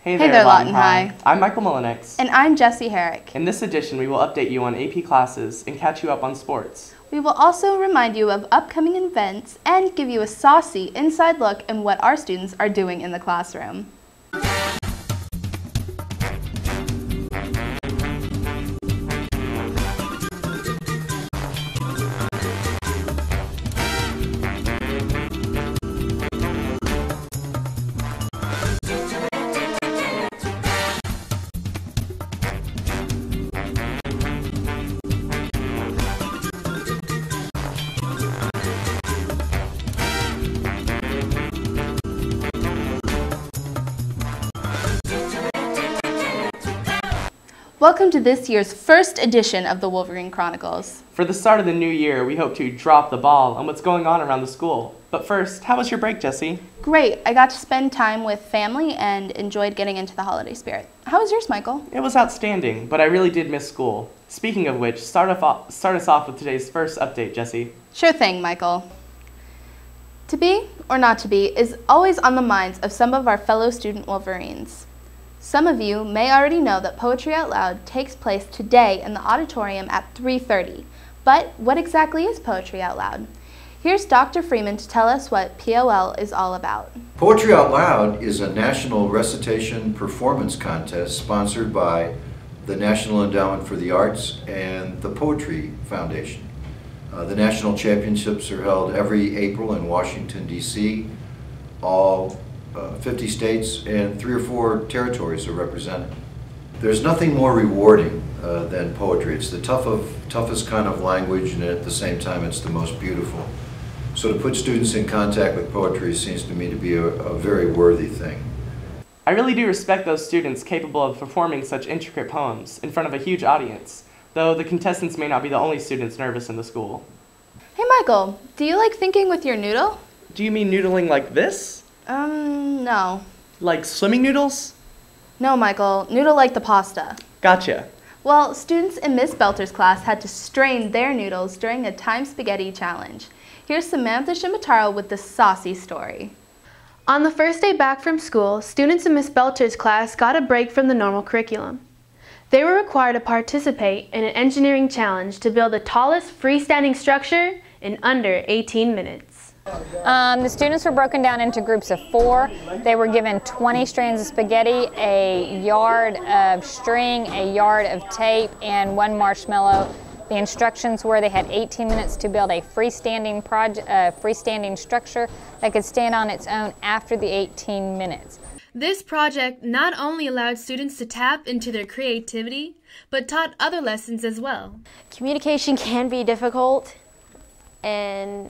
Hey there, Lawton High. I'm Michael Mullennix. And I'm Jessie Herrick. In this edition, we will update you on AP classes and catch you up on sports. We will also remind you of upcoming events and give you a saucy inside look at what our students are doing in the classroom. Welcome to this year's first edition of the Wolverine Chronicles. For the start of the new year, we hope to drop the ball on what's going on around the school. But first, how was your break, Jessie? Great. I got to spend time with family and enjoyed getting into the holiday spirit. How was yours, Michael? It was outstanding, but I really did miss school. Speaking of which, start us off with today's first update, Jessie. Sure thing, Michael. To be or not to be is always on the minds of some of our fellow student Wolverines. Some of you may already know that Poetry Out Loud takes place today in the auditorium at 3:30. But what exactly is Poetry Out Loud? Here's Dr. Freeman to tell us what POL is all about. Poetry Out Loud is a national recitation performance contest sponsored by the National Endowment for the Arts and the Poetry Foundation. The national championships are held every April in Washington, D.C. All 50 states and 3 or 4 territories are represented. There's nothing more rewarding than poetry. It's the toughest kind of language, and at the same time it's the most beautiful. So to put students in contact with poetry seems to me to be a very worthy thing. I really do respect those students capable of performing such intricate poems in front of a huge audience, though the contestants may not be the only students nervous in the school. Hey Michael, do you like thinking with your noodle? Do you mean noodling like this? No. Like swimming noodles? No, Michael, noodle like the pasta. Gotcha. Well, students in Miss Belter's class had to strain their noodles during a time spaghetti challenge. Here's Samantha Shimataro with the saucy story. On the first day back from school, students in Miss Belter's class got a break from the normal curriculum. They were required to participate in an engineering challenge to build the tallest freestanding structure in under 18 minutes. The students were broken down into groups of 4. They were given 20 strands of spaghetti, a yard of string, a yard of tape, and 1 marshmallow. The instructions were they had 18 minutes to build a freestanding structure that could stand on its own after the 18 minutes. This project not only allowed students to tap into their creativity, but taught other lessons as well. Communication can be difficult, and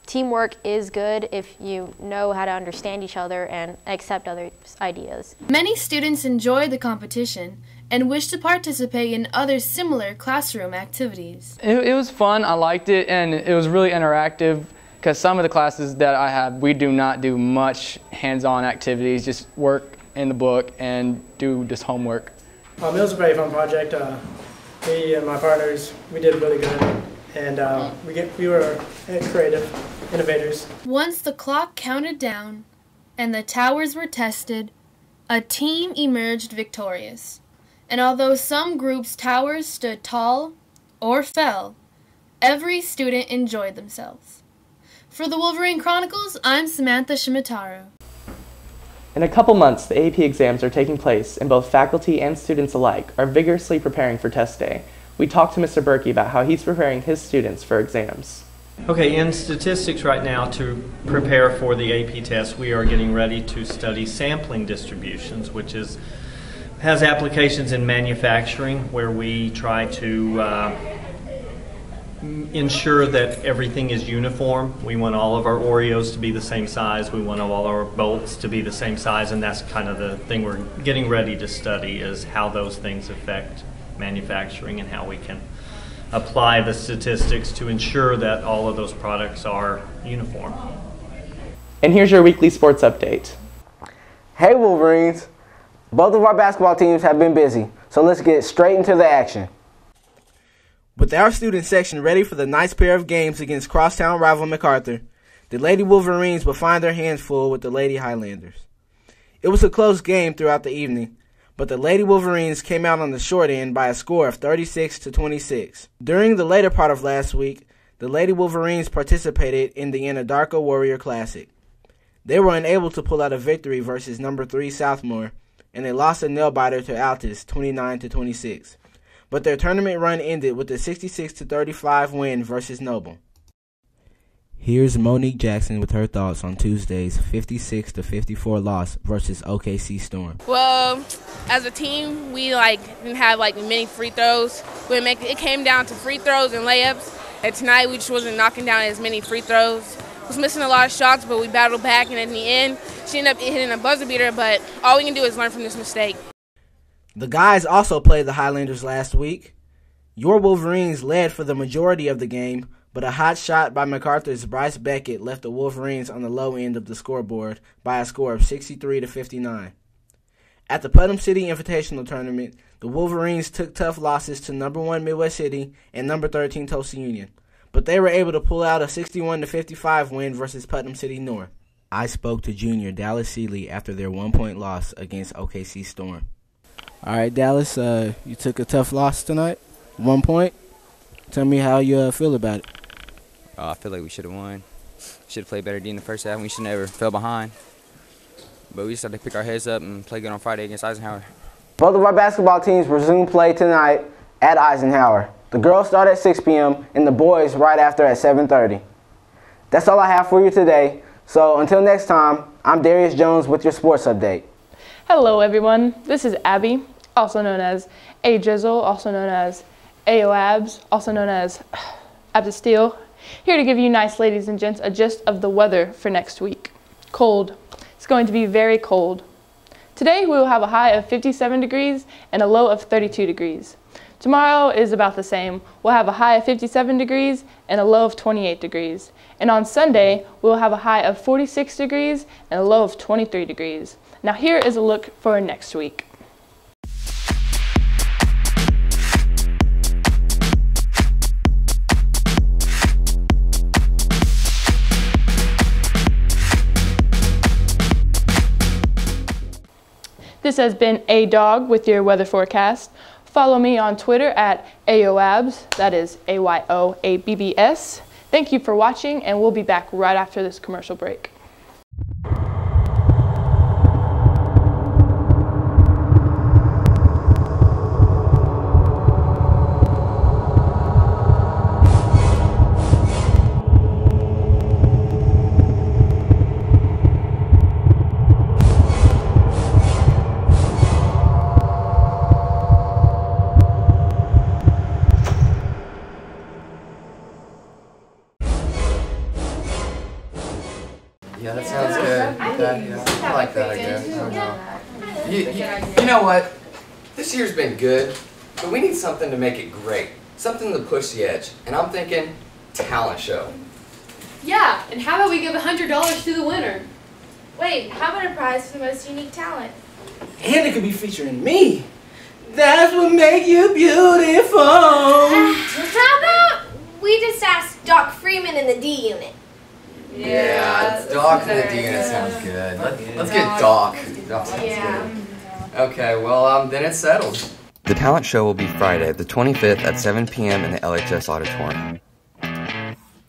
teamwork is good if you know how to understand each other and accept others' ideas. Many students enjoyed the competition and wish to participate in other similar classroom activities. It was fun, I liked it, and it was really interactive because some of the classes that I have, we do not do much hands-on activities, just work in the book and do just homework. It was a very fun project. Me and my partners, we did really good. And we were creative innovators. Once the clock counted down and the towers were tested, a team emerged victorious. And although some groups' towers stood tall or fell, every student enjoyed themselves. For the Wolverine Chronicles, I'm Samantha Shimataro. In a couple months, the AP exams are taking place, and both faculty and students alike are vigorously preparing for test day. We talked to Mr. Berkey about how he's preparing his students for exams. Okay, in statistics right now, to prepare for the AP test, we are getting ready to study sampling distributions, which has applications in manufacturing, where we try to ensure that everything is uniform. We want all of our Oreos to be the same size. We want all our bolts to be the same size, and that's kind of the thing we're getting ready to study, is how those things affect manufacturing and how we can apply the statistics to ensure that all of those products are uniform. And here's your weekly sports update. Hey Wolverines! Both of our basketball teams have been busy, so let's get straight into the action. With our student section ready for the nice pair of games against crosstown rival MacArthur, the Lady Wolverines will find their hands full with the Lady Highlanders. It was a close game throughout the evening, but the Lady Wolverines came out on the short end by a score of 36-26. During the later part of last week, the Lady Wolverines participated in the Anadarko Warrior Classic. They were unable to pull out a victory versus number 3 Southmore, and they lost a nail-biter to Altus 29-26. But their tournament run ended with a 66-35 win versus Noble. Here's Monique Jackson with her thoughts on Tuesday's 56-54 loss versus OKC Storm. Well, as a team, we didn't have many free throws. It came down to free throws and layups. And tonight we just wasn't knocking down as many free throws. Was missing a lot of shots, but we battled back, and in the end, she ended up hitting a buzzer beater. But all we can do is learn from this mistake. The guys also played the Highlanders last week. Your Wolverines led for the majority of the game, but a hot shot by MacArthur's Bryce Beckett left the Wolverines on the low end of the scoreboard by a score of 63-59. At the Putnam City Invitational Tournament, the Wolverines took tough losses to number 1 Midwest City and number 13 Tulsa Union, but they were able to pull out a 61-55 win versus Putnam City North. I spoke to junior Dallas Seeley after their 1-point loss against OKC Storm. All right, Dallas, you took a tough loss tonight, 1 point. Tell me how you feel about it. I feel like we should have won. Should have played better D in the first half. We should never fell behind. But we just had to pick our heads up and play good on Friday against Eisenhower. Both of our basketball teams resume play tonight at Eisenhower. The girls start at 6 p.m. and the boys right after at 7:30. That's all I have for you today. So until next time, I'm Darius Jones with your sports update. Hello everyone, this is Abby, also known as A Jizzle, also known as AO Abs, also known as Abs of Steel, here to give you nice ladies and gents a gist of the weather for next week. Cold. It's going to be very cold. Today we will have a high of 57 degrees and a low of 32 degrees. Tomorrow is about the same. We'll have a high of 57 degrees and a low of 28 degrees. And on Sunday, we'll have a high of 46 degrees and a low of 23 degrees. Now here is a look for next week. This has been A Dog with your weather forecast. Follow me on Twitter at AOABS, that is AYOABBS. Thank you for watching, and we'll be back right after this commercial break. Yeah, that sounds good. I like that, I guess. I don't know. You know what? This year's been good, but we need something to make it great. Something to push the edge. And I'm thinking talent show. Yeah, and how about we give $100 to the winner? Wait, how about a prize for the most unique talent? And it could be featuring me. That's what makes you beautiful. How about we just ask Doc Freeman in the D unit? Yeah, Doc in the D unit sounds good. Let's get Doc. Doc sounds good. Okay, well, then it's settled. The talent show will be Friday, the 25th at 7 p.m. in the LHS Auditorium.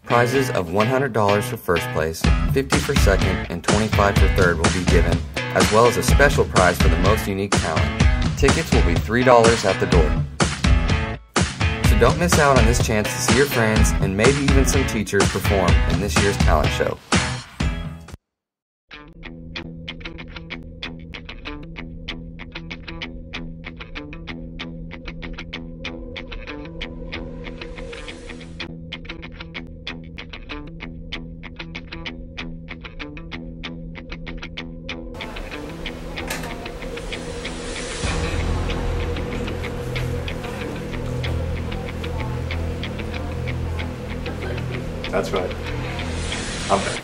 Prizes of $100 for first place, $50 for second, and $25 for third will be given, as well as a special prize for the most unique talent. Tickets will be $3 at the door. So don't miss out on this chance to see your friends and maybe even some teachers perform in this year's talent show. That's right. I'm back.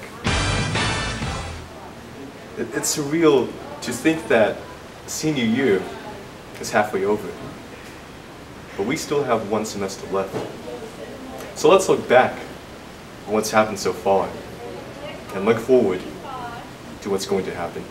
It's surreal to think that senior year is halfway over. But we still have one semester left. So let's look back on what's happened so far and look forward to what's going to happen.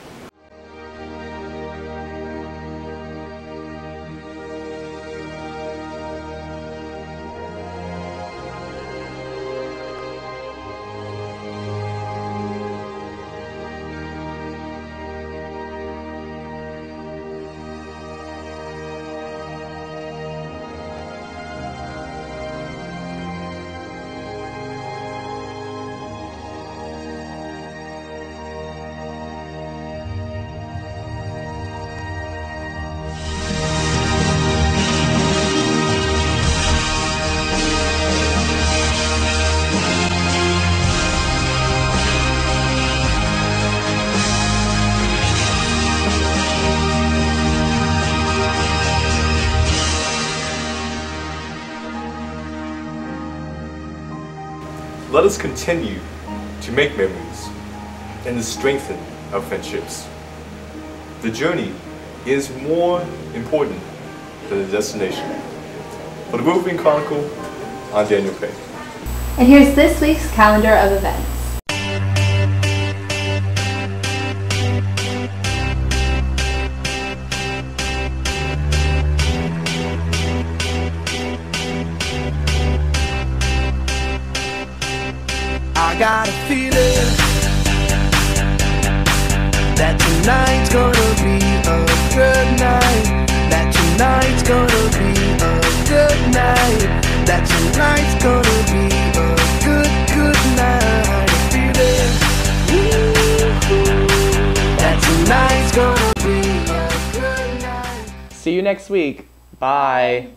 let us continue to make memories and to strengthen our friendships. The journey is more important than the destination. For the Wolverine Chronicle, I'm Daniel Pay. And here's this week's calendar of events. I got a feeling that tonight's gonna be a good night. That tonight's gonna be a good night. That tonight's gonna be a good night. A feeling that tonight's gonna be a good night. See you next week. Bye.